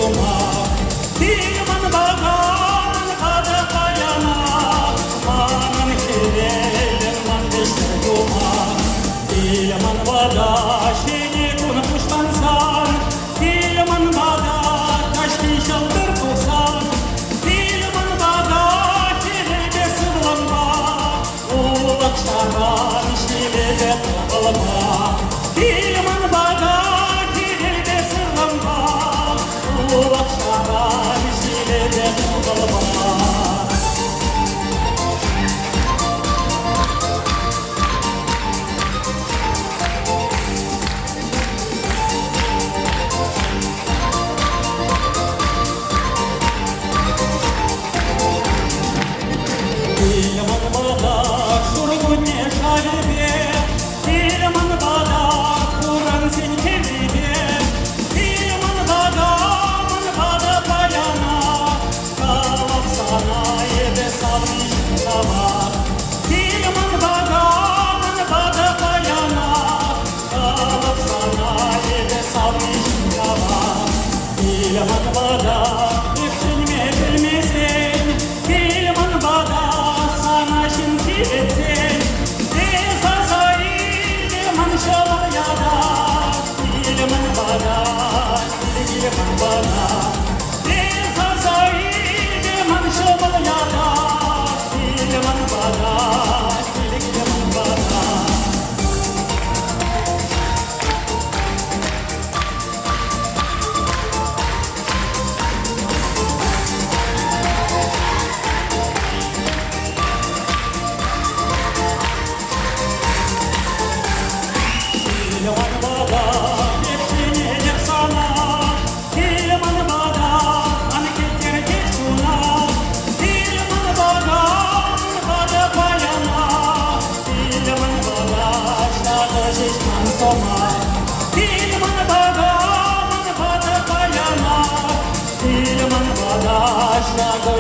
Roma, Dilman bagan kada payana, manan hirelim man dişte Roma, Dilman bada şeni kun kuştansan, Dilman bada taşkin şaldır kursan, Dilman bada kirede sıvlanma, ulak şaran şilede kıvılma, Dilman bada kirede sıvlanma, ulak şaran şilede kıvılma. Dilman bada şurgunne şahibe, Dilman bada Kur'an sin kelibe, Dilman bada bayana, kavak sana yede savmiş kavak. Dilman bada bayana, kavak sana yede savmiş kavak. Dilman bada hepsini bilmesin, Dilman bada sana şimdi etsin. Desa sahil Dilman şalar yada, Dilman bada, Dilman bada. Desa sahil Dilman şalar yada, Dilman bada, Dilman bada. Dilman bada hepsini yaksana, Dilman bada hareketleri geçsuna, Dilman bada bayana, Dilman bada şarkı şişman soma, Dilman bada bayana, Dilman bada şarkı